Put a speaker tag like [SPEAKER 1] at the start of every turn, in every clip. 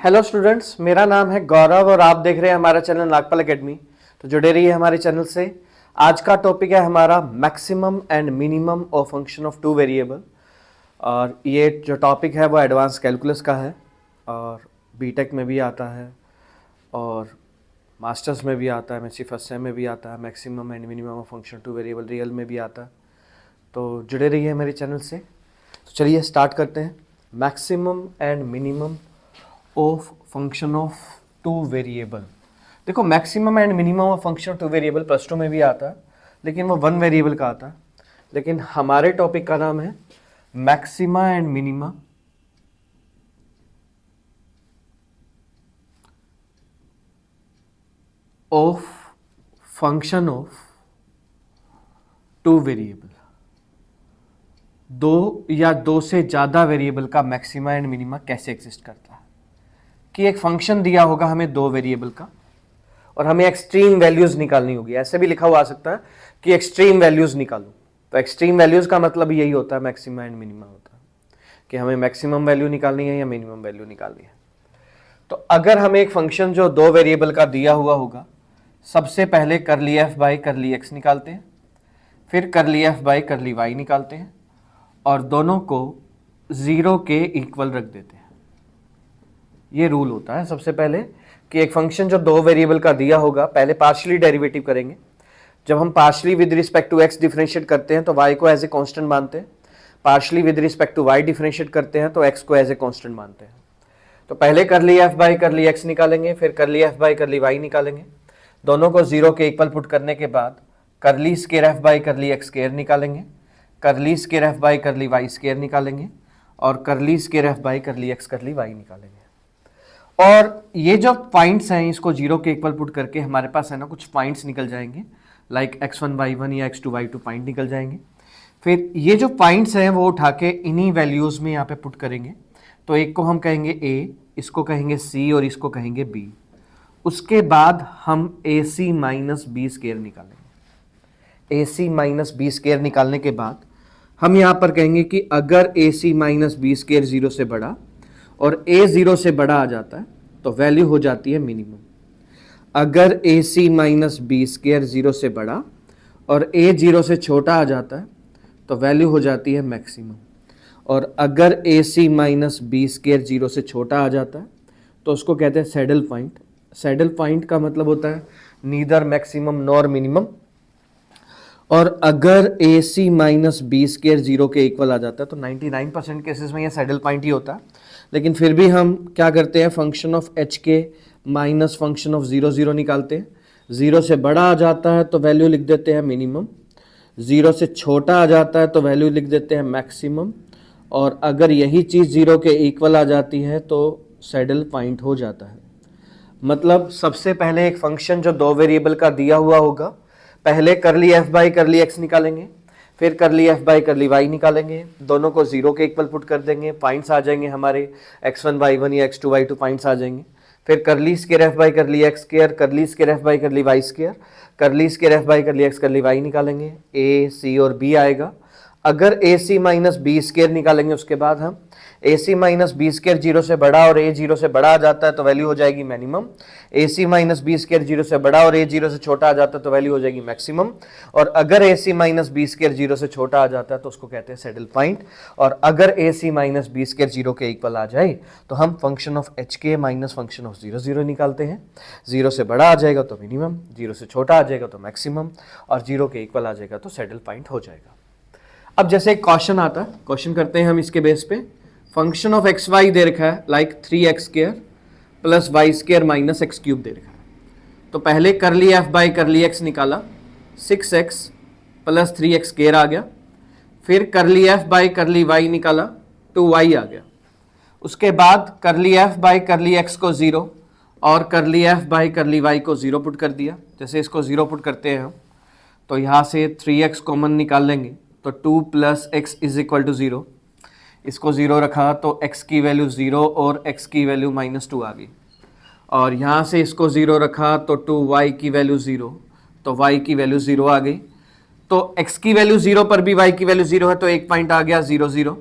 [SPEAKER 1] Hello students, मेरा नाम है गौरव और आप देख रहे हैं हमारा चैनल नागपाल एकेडमी। तो जुड़े रहिए हमारे चैनल से। आज का टॉपिक है हमारा maximum and minimum of function of two variable. और ये जो टॉपिक है वो एडवांस कैलकुलस का है और बीटेक में भी आता है और मास्टर्स में भी आता है, एमएससी फर्स्ट सेम में भी आता है। Maximum and minimum of function two variable real में भी आता है। तो जुड़े रहिए मेरे चैनल से। तो चलिए स्टार्ट करते हैं। Maximum and minimum of function of two variable. देखो, maximum and minimum of function of two variable plus two में भी आता है, लेकिन वो वन वेरिएबल का आता है। लेकिन हमारे टॉपिक का नाम है maxima and minima of function of two variable. दो या दो से ज्यादा वेरिएबल का मैक्सिमा एंड मिनिमा कैसे एग्जिस्ट करता है कि एक फंक्शन दिया होगा हमें दो वेरिएबल का और हमें एक्सट्रीम वैल्यूज निकालनी होगी। ऐसे भी लिखा हुआ आ सकता है कि एक्सट्रीम वैल्यूज निकालो। तो एक्सट्रीम वैल्यूज का मतलब यही होता है, मैक्सिमा एंड मिनिमा होता है कि हमें मैक्सिमम वैल्यू निकालनी है या मिनिमम वैल्यू निकालनी है। तो अगर हमें एक फंक्शन जो दो वेरिएबल का दिया हुआ होगा, सबसे पहले करली एफ बाई करली एक्स निकालते हैं, फिर करली एफ बाई करली वाई निकालते हैं और दोनों को जीरो के इक्वल रख देते हैं। ये रूल होता है सबसे पहले कि एक फंक्शन जो दो वेरिएबल का दिया होगा, पहले पार्शियली डेरिवेटिव करेंगे। जब हम partially with respect to x differentiate करते हैं तो वाई को एज ए कांस्टेंट मानते हैं। Partially with respect to y differentiate करते हैं तो एक्स को एज ए कांस्टेंट मानते हैं। तो पहले करली एफ बाई करली एक्स निकालेंगे, फिर करली एफ बाई करली वाई निकालेंगे। दोनों को जीरो के इक्वल पुट करने के बाद curly square f by curly x square निकालेंगे, curly square f by curly y square निकालेंगे और curly square f by curly x curly y निकालेंगे। और ये जो पॉइंट्स हैं, इसको जीरो के इक्वल पुट करके हमारे पास है ना कुछ पॉइंट्स निकल जाएंगे, लाइक x1 y1 या x2 y2 पॉइंट निकल जाएंगे। फिर ये जो पॉइंट्स हैं वो उठा के इन्हीं वैल्यूज में यहाँ पे पुट करेंगे। तो एक को हम कहेंगे a, इसको कहेंगे c और इसको कहेंगे b। उसके बाद हम ac माइनस बी स्केयर निकालेंगे। ac माइनस बी स्केयर निकालने के बाद हम यहाँ पर कहेंगे कि अगर ac minus b square zero से बड़ा और a जीरो से बड़ा आ जाता है तो वैल्यू हो जाती है मिनिमम। अगर ac minus b square zero से बड़ा और a जीरो से छोटा आ जाता है तो वैल्यू हो जाती है मैक्सिमम। और अगर ac minus b square zero से छोटा आ जाता है तो उसको कहते हैं सैडल पॉइंट। सैडल पॉइंट का मतलब होता है नीदर मैक्सिमम नॉर मिनिमम। और अगर ac minus b square zero के इक्वल आ जाता है तो 99% केसेस में ये सैडल पॉइंट ही होता है। लेकिन फिर भी हम क्या करते हैं, फंक्शन ऑफ एच के minus function of zero zero निकालते हैं। जीरो से बड़ा आ जाता है तो वैल्यू लिख देते हैं मिनिमम, जीरो से छोटा आ जाता है तो वैल्यू लिख देते हैं मैक्सिमम। और अगर यही चीज़ जीरो के इक्वल आ जाती है तो सैडल पॉइंट हो जाता है। मतलब सबसे पहले एक फंक्शन जो दो वेरिएबल का दिया हुआ होगा, पहले करली एफ बाई करली एक्स निकालेंगे, फिर करली एफ बाई करली वाई निकालेंगे। दोनों को जीरो के इक्वल पुट कर देंगे, पॉइंट्स आ जाएंगे हमारे x1 y1 या x2 y2 पॉइंट्स आ जाएंगे। फिर curly square f by curly x square, curly square f by curly y square, curly square f by curly x curly y निकालेंगे। a c और b आएगा। अगर ac minus b square निकालेंगे उसके बाद हम ac minus b square zero से बड़ा और a जीरो से बड़ा आ जाता है तो वैल्यू हो जाएगी minimum. ac minus b square zero से बड़ा और a जीरो से छोटा आ जाता है तो वैल्यू हो जाएगी मैक्सिमम। और अगर ac minus b square zero से छोटा आ जाता है तो उसको कहते हैं सैडल पॉइंट। और अगर ac minus b square zero के इक्वल आ जाए तो हम फंक्शन ऑफ एच के minus function of zero zero निकालते हैं। जीरो से बड़ा आ जाएगा तो मिनिमम, जीरो से छोटा आ जाएगा तो मैक्सिमम और जीरो के इक्वल आ जाएगा तो सैडल पॉइंट हो जाएगा। अब जैसे एक क्वेश्चन आता है, क्वेश्चन करते हैं हम इसके बेस पे। फंक्शन ऑफ एक्स वाई दे रखा है, like 3x square plus y square minus x cube दे रखा है। तो पहले करली एफ बाई करली एक्स निकाला, 6x प्लस 3x स्केयर आ गया। फिर करली एफ बाई करली वाई निकाला, 2y आ गया। उसके बाद करली एफ बाई करली एक्स को जीरो और करली एफ बाई करली वाई को जीरो पुट कर दिया। जैसे इसको जीरो पुट करते हैं हम तो यहाँ से 3x कॉमन निकाल लेंगे तो 2 plus x is equal to zero. इसको जीरो रखा तो x की वैल्यू जीरो और x की वैल्यू -2 आ गई। और यहाँ से इसको जीरो रखा तो 2y की वैल्यू जीरो, तो y की वैल्यू जीरो आ गई। तो x की वैल्यू जीरो पर भी y की वैल्यू जीरो है तो एक पॉइंट आ गया 0 0।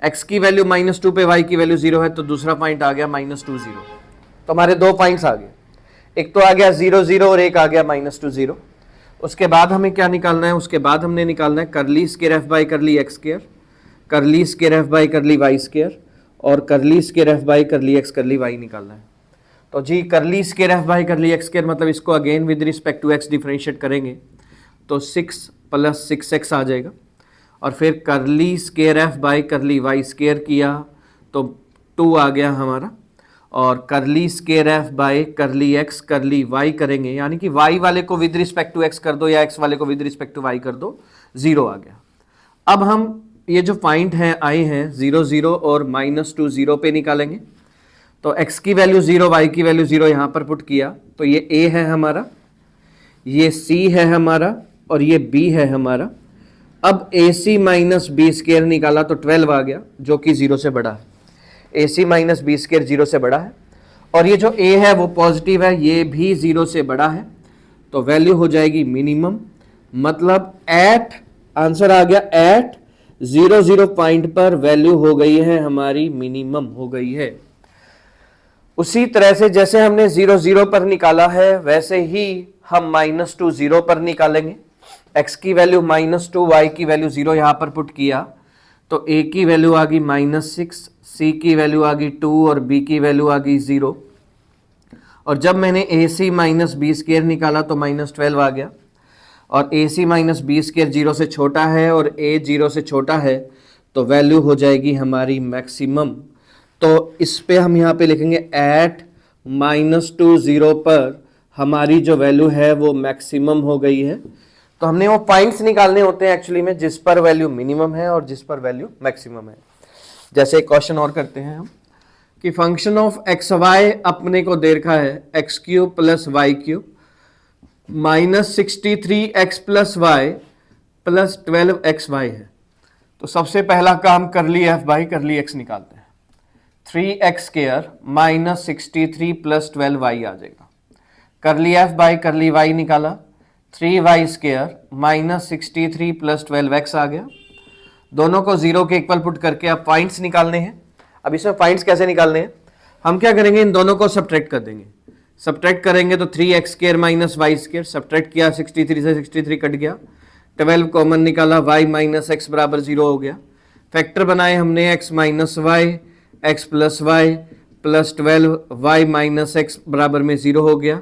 [SPEAKER 1] x की वैल्यू -2 पे y की वैल्यू जीरो है तो दूसरा पॉइंट आ गया -2 0। तो हमारे 2 पॉइंट्स आ गए, एक तो आ गया 0 0 और एक आ गया -2 0। उसके बाद हमें क्या निकालना है, उसके बाद हमने निकालना है curly square f by curly x square, curly square f by curly y square और curly square f by curly x curly y निकालना है। तो जी curly square f by curly x square मतलब इसको again with respect to x differentiate करेंगे तो 6 + 6x आ जाएगा, और फिर curly square f by curly y square किया तो 2 आ गया हमारा, और curly square f by curly x curly y करेंगे, यानी कि वाई वाले को विद रिस्पेक्ट टू एक्स कर दो या एक्स वाले को विद रिस्पेक्ट टू वाई कर दो, 0 आ गया। अब हम ये जो पॉइंट हैं आए हैं 0 0 और -2 0 पे निकालेंगे। तो x की वैल्यू 0, y की वैल्यू 0 यहाँ पर पुट किया तो ये a है हमारा, ये c है हमारा और ये b है हमारा। अब ac माइनस बी स्क्वायर निकाला तो 12 आ गया जो कि 0 से बड़ा है। ac माइनस बी स्क्वायर 0 से बड़ा है और ये जो a है वो पॉजिटिव है, ये भी 0 से बड़ा है, तो वैल्यू हो जाएगी मिनिमम। मतलब एट, आंसर आ गया एट 0 0 पॉइंट पर वैल्यू हो गई है हमारी मिनिमम हो गई है। उसी तरह से जैसे हमने 0 0 पर निकाला है वैसे ही हम -2 0 पर निकालेंगे। x की वैल्यू -2, y की वैल्यू 0 यहां पर पुट किया तो a की वैल्यू आ गई -6, c की वैल्यू आ गई 2 और b की वैल्यू आ गई 0। और जब मैंने ac माइनस बी स्क्वायर निकाला तो -12 आ गया, और ac माइनस बी स्क्वायर 0 से छोटा है और a 0 से छोटा है तो वैल्यू हो जाएगी हमारी मैक्सिमम। तो इस पे हम यहाँ पे लिखेंगे एट -2 0 पर हमारी जो वैल्यू है वो मैक्सिमम हो गई है। तो हमने वो पॉइंट्स निकालने होते हैं एक्चुअली में जिस पर वैल्यू मिनिमम है और जिस पर वैल्यू मैक्सिमम है। जैसे एक क्वेश्चन और करते हैं हम कि फंक्शन ऑफ एक्स वाई अपने को दे रखा है x³ + y³ -63x + y + 12xy है। तो सबसे पहला काम करली एफ बाई करली एक्स निकालते हैं। 3x² -63 + 12y आ जाएगा। Curly f by curly Y निकाला, 3y² -63 + 12x आ गया। दोनों को 0 के इक्वल पुट करके अब पॉइंट्स निकालने हैं। अब इसमें पॉइंट्स कैसे निकालने हैं, हम क्या करेंगे, इन दोनों को सब्ट्रैक्ट कर देंगे। सब्ट्रैक्ट करेंगे तो 3x² - y², सब्ट्रैक्ट किया 63 से 63 कट गया, 12 कॉमन निकाला, y - x = 0 हो गया। फैक्टर बनाए हमने x - y, x + y + 12 y - x = 0 हो गया।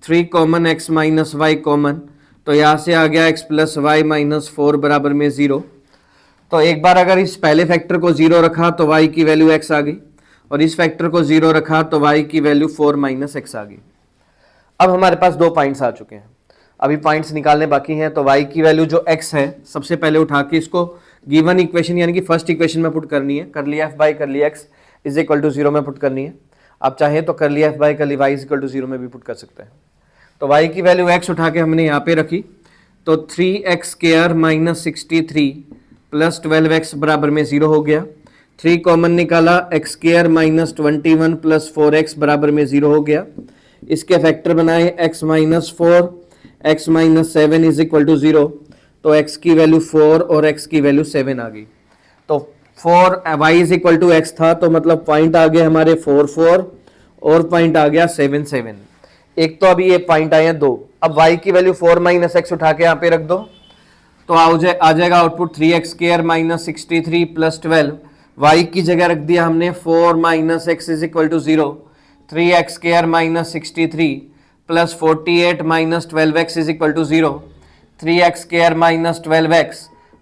[SPEAKER 1] 3 कॉमन, x - y कॉमन, तो यहाँ से आ गया x + y - 4 = 0। तो एक बार अगर इस पहले फैक्टर को 0 रखा तो y की वैल्यू x आ गई, और इस फैक्टर को 0 रखा तो y की वैल्यू 4 - x आ गई। अब हमारे पास 2 पॉइंट्स आ चुके हैं, अभी पॉइंट्स निकालने बाकी हैं। तो y की वैल्यू जो x है सबसे पहले उठा के इसको गिवन इक्वेशन यानी कि फर्स्ट इक्वेशन में पुट करनी है। करली एफ बाई करली एक्स = 0 में पुट करनी है। आप चाहें तो करली एफ बाई करली वाई = 0 में भी पुट कर सकते हैं। तो y की वैल्यू x उठा के हमने यहाँ पे रखी, तो 3x² - 63 + 12x = 0 हो गया। 3 कॉमन निकाला, x² - 21 + 4x = 0 हो गया। इसके फैक्टर बनाए x - 4, x - 7 = 0, तो x की वैल्यू 4 और x की वैल्यू 7 आ गई। तो 4 y = x था, तो मतलब पॉइंट आ गए हमारे 4 4 और पॉइंट आ गया 7 7। एक तो अभी ये पॉइंट आए हैं 2। अब y की वैल्यू 4 - x उठा के यहाँ पे रख दो तो आ जाएगा आउटपुट 3x² - 63 + 12। y की जगह रख दिया हमने 4 - x = 0, 3x² - 63 + 48 - 12x = 0, 3x² - 12x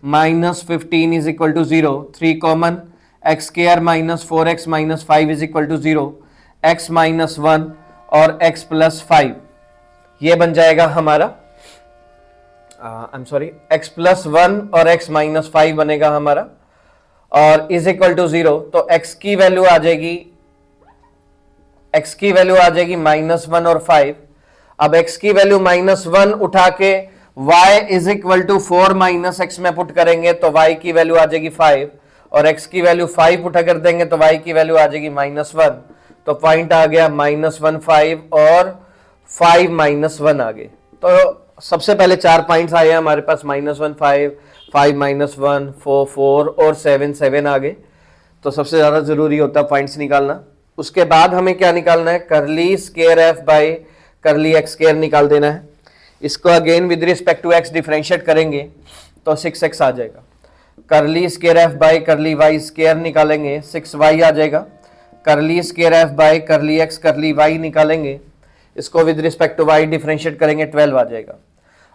[SPEAKER 1] - 15 = 0, 3 common, x² - 4x - 5 = 0, x - 1 और x + 5, ये बन जाएगा हमारा x + 1 और x - 5 बनेगा हमारा, और = 0। तो x की वैल्यू आ जाएगी -1 और 5। अब x की वैल्यू -1 उठा के y = 4 - x में पुट करेंगे तो y की वैल्यू आ जाएगी 5, और x की वैल्यू 5 उठा कर देंगे तो y की वैल्यू आ जाएगी -1। तो पॉइंट आ गया -1 5 और 5 - 1 आ गए। तो सबसे पहले 4 पॉइंट्स आए हैं हमारे पास, -1 5, 5 - 1 4 4 और 7 7 आ गए। तो सबसे ज़्यादा ज़रूरी होता है पॉइंट्स निकालना। उसके बाद हमें क्या निकालना है, curly square f by curly x square निकाल देना है। इसको again with respect to x differentiate करेंगे तो 6x आ जाएगा। Curly square f by curly y square निकालेंगे 6y आ जाएगा। Curly square f by curly x curly y निकालेंगे, इसको with respect to y differentiate करेंगे 12 आ जाएगा।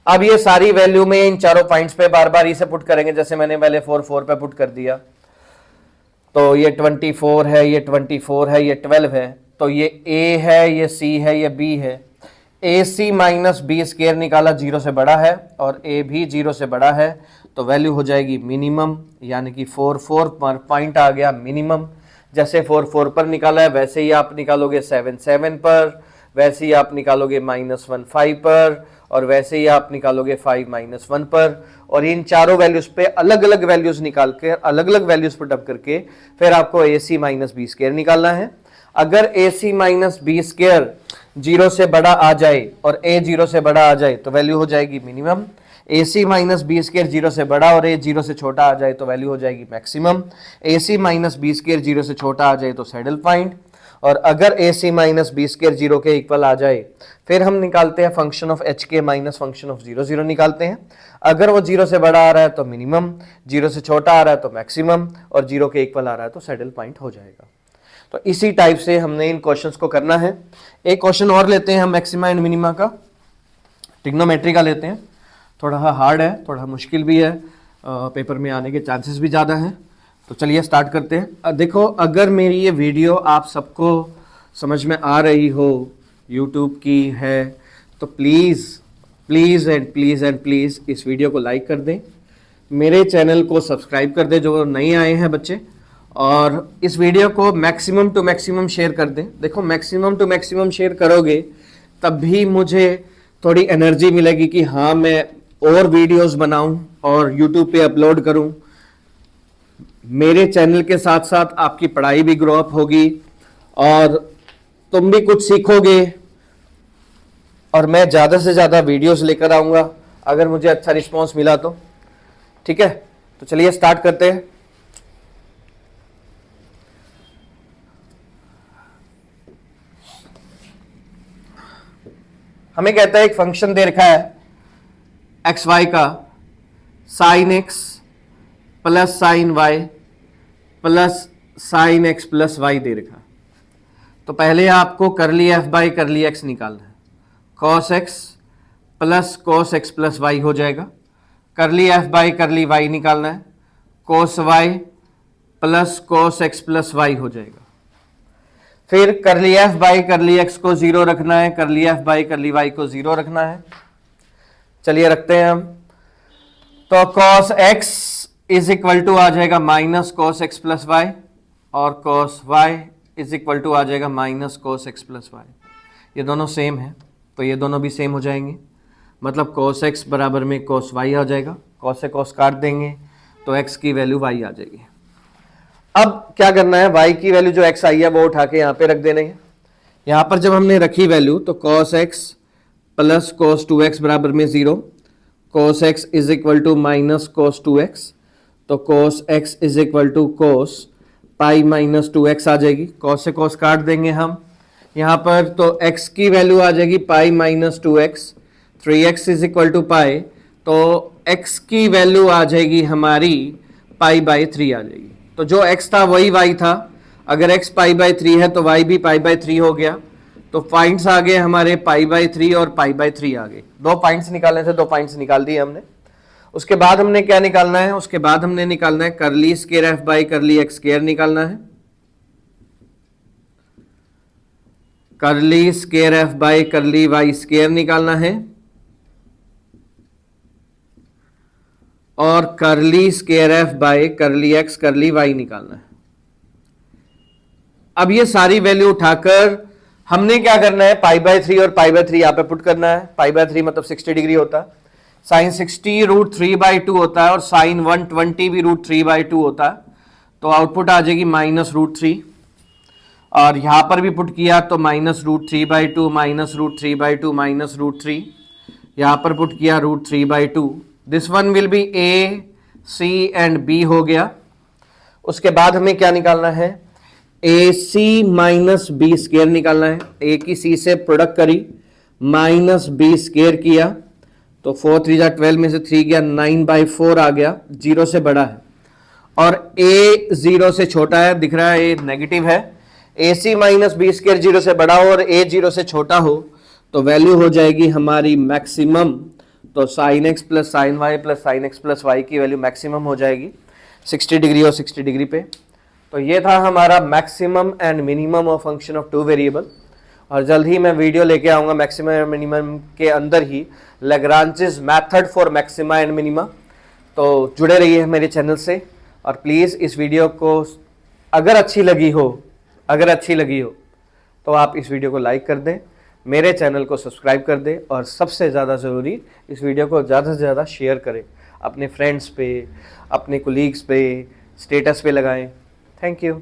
[SPEAKER 1] अब ये सारी वैल्यू में इन चारों पॉइंट्स पे बार बार इसे पुट करेंगे, जैसे मैंने पहले 4 पे पुट कर दिया, तो ये 24 है, ये 24 है, ये 12 है, तो ये a है, ये c है, ये b है। ac माइनस बी स्केयर निकाला, 0 से बड़ा है, और a भी 0 से बड़ा है, तो वैल्यू हो जाएगी मिनिमम, यानी कि 4 पर पॉइंट आ गया मिनिमम। जैसे 4 पर निकाला है वैसे ही आप निकालोगे 7 पर, वैसे ही आप निकालोगे -1 5 पर, और वैसे ही आप निकालोगे 5 -1 पर, और इन चारों वैल्यूज पे अलग अलग वैल्यूज निकाल के अलग अलग वैल्यूज पुट अप करके फिर आपको AC माइनस बी स्केयर निकालना है। अगर AC माइनस बी स्केयर 0 से बड़ा आ जाए और a 0 से बड़ा आ जाए तो वैल्यू हो जाएगी minimum. AC minus b square 0 से बड़ा और a 0 से छोटा आ जाए तो वैल्यू हो जाएगी maximum. AC minus b square 0 से छोटा आ जाए तो सैडल पॉइंट, और अगर AC माइनस बी स्केयर 0 के इक्वल आ जाए फिर हम निकालते हैं function of HK minus function of 0 0 निकालते हैं। अगर वो 0 से बड़ा आ रहा है तो मिनिमम, 0 से छोटा आ रहा है तो मैक्सिमम, और 0 के इक्वल आ रहा है तो सैडल पॉइंट हो जाएगा। तो इसी टाइप से हमने इन क्वेश्चंस को करना है। एक क्वेश्चन और लेते हैं हम मैक्सिमा एंड मिनिमा का, ट्रिग्नोमेट्री का लेते हैं। थोड़ा हार्ड है, थोड़ा मुश्किल भी है, पेपर में आने के चांसेस भी ज़्यादा हैं। तो चलिए स्टार्ट करते हैं। देखो, अगर मेरी ये वीडियो आप सबको समझ में आ रही हो, यूट्यूब की है, तो please please and please and please इस वीडियो को लाइक कर दें, मेरे चैनल को सब्सक्राइब कर दें जो नए आए हैं बच्चे, और इस वीडियो को मैक्सिमम टू मैक्सिमम शेयर कर दें। देखो, मैक्सिमम टू मैक्सिमम शेयर करोगे तब भी मुझे थोड़ी एनर्जी मिलेगी कि हाँ मैं और वीडियोस बनाऊं और यूट्यूब पे अपलोड करूं। मेरे चैनल के साथ साथ आपकी पढ़ाई भी ग्रो अप होगी और तुम भी कुछ सीखोगे, और मैं ज़्यादा से ज़्यादा वीडियोस लेकर आऊँगा अगर मुझे अच्छा रिस्पॉन्स मिला तो। ठीक है, तो चलिए स्टार्ट करते हैं। हमें कहता है एक फंक्शन दे रखा है एक्स वाई का, sine x plus sine y plus sine x plus y दे रखा। तो पहले आपको करली एफ बाई करली एक्स निकालना है। Cos x plus cos x plus y हो जाएगा। Curly f by curly y निकालना है। Cos y plus cos x plus y हो जाएगा। फिर करली एफ बाई करली एक्स को 0 रखना है, करली एफ बाई करली वाई को 0 रखना है। चलिए रखते हैं हम। तो cos x is equal to आ जाएगा minus cos x plus y, और cos y is equal to आ जाएगा minus cos x plus y. ये दोनों सेम है तो ये दोनों भी सेम हो जाएंगे, मतलब कॉस एक्स बराबर में कॉस वाई आ जाएगा। कॉस से कॉस काट देंगे तो एक्स की वैल्यू वाई आ जाएगी। अब क्या करना है, y की वैल्यू जो x आई है वो उठा के यहाँ पे रख देने हैं। यहाँ पर जब हमने रखी वैल्यू तो cos x plus cos 2x बराबर में 0, cos x is equal to minus cos 2x, तो cos x is equal to cos pi minus 2x आ जाएगी। cos से cos काट देंगे हम यहाँ पर, तो x की वैल्यू आ जाएगी pi minus 2x, 3x is equal to pi, तो x की वैल्यू आ जाएगी हमारी पाई बाई 3 आ जाएगी। तो जो x था वही y था, अगर x पाई बाई 3 है तो y भी पाई बाई 3 हो गया। तो पॉइंट्स आ गए हमारे पाई बाई 3 और पाई बाई 3 आ गए। 2 पॉइंट्स निकालने थे, 2 पॉइंट्स निकाल दिए हमने। उसके बाद हमने क्या निकालना है, उसके बाद हमने निकालना है curly square f by curly x square निकालना है। Curly square f by curly y square निकालना है, और curly square f by curly x curly y निकालना है। अब ये सारी वैल्यू उठाकर हमने क्या करना है, पाई बाय 3 और पाई बाय 3 यहां पे पुट करना है। पाई बाय 3 मतलब 60 डिग्री होता है, साइन 60 रूट 3/2 होता है, और साइन 120 भी रूट 3/2 होता है। तो आउटपुट आ जाएगी माइनस रूट 3, और यहां पर भी पुट किया तो minus root 3/2 minus root 3/2 minus root 3, यहां पर पुट किया root 3/2। This one will be a c and b हो गया। उसके बाद हमें क्या निकालना है, a c minus b square निकालना है। ए की सी से प्रोडक्ट करी, माइनस बी स्केयर किया, तो 4 3 जा 12 में से 3 गया, 9/4 आ गया, 0 से बड़ा है। और a 0 से छोटा है, दिख रहा है ए नेगेटिव है। A c minus b square 0 से बड़ा हो और a 0 से छोटा हो तो वैल्यू हो जाएगी हमारी मैक्सिमम। तो sine x plus sine y plus sine x plus y की वैल्यू मैक्सिमम हो जाएगी 60 डिग्री और 60 डिग्री पे। तो ये था हमारा maximum and minimum of function of two variable. और जल्द ही मैं वीडियो लेके आऊँगा मैक्सिमम एंड मिनिमम के अंदर ही Lagrange's method for maxima and minima. तो जुड़े रहिए मेरे चैनल से, और प्लीज़ इस वीडियो को अगर अच्छी लगी हो तो आप इस वीडियो को लाइक कर दें, मेरे चैनल को सब्सक्राइब कर दें, और सबसे ज़्यादा ज़रूरी इस वीडियो को ज़्यादा से ज़्यादा शेयर करें अपने फ्रेंड्स पे, अपने कोलीग्स पे, स्टेटस पे लगाएं। Thank you.